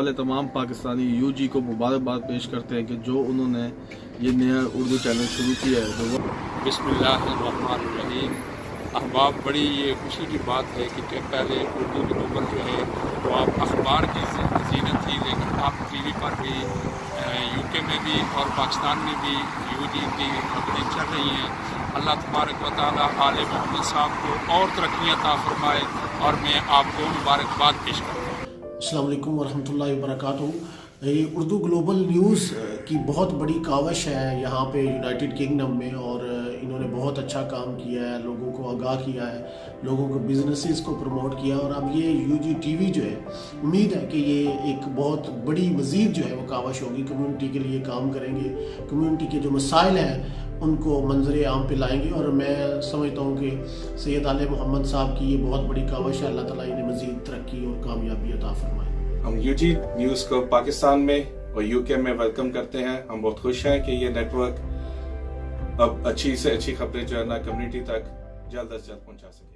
वाले तमाम पाकिस्तानी यूजी को मुबारकबाद पेश करते हैं कि जो उन्होंने ये नया उर्दू चैनल शुरू किया है। तो बिस्मिल्लाहिर्रहमानिर्रहीम। अहबाब, बड़ी ये खुशी की बात है कि पहले उर्दू ग्लोबल जो है वो आप अखबार की जीनत थी, लेकिन आप टीवी पर भी यूके में भी और पाकिस्तान में भी यूजी की खबरें चल रही हैं। अल्लाह तबारक व तआला आले मोहम्मद साहब को और तरक्कियाँ अता फरमाए और मैं आपको मुबारकबाद पेश करता हूँ। अस्सलाम वालेकुम वरहमतुल्लाहि वबरकातुहू। ये उर्दू ग्लोबल न्यूज़ की बहुत बड़ी कावश है यहाँ पे यूनाइटेड किंगडम में, और इन्होंने बहुत अच्छा काम किया है, लोगों को आगाह किया है, लोगों को बिजनेसेस को प्रमोट किया। और अब ये यूजी टीवी जो है, उम्मीद है कि ये एक बहुत बड़ी मज़ीद जो है वो कावश होगी, कम्युनिटी के लिए काम करेंगे, कम्युनिटी के जो मसाइल हैं उनको मंजर आम पे लाएंगे। और मैं समझता हूँ कि सैयद आले मोहम्मद साहब की ये बहुत बड़ी कावश है। अल्लाह ताला इन्हें मज़ीद तरक्की और कामयाबी अता फरमाए। हम यूजी न्यूज़ को पाकिस्तान में और यूके में वेलकम करते हैं। हम बहुत खुश हैं कि ये नेटवर्क अब अच्छी से अच्छी खबरें जो है ना कम्युनिटी तक जल्द से जल्द पहुंचा सके।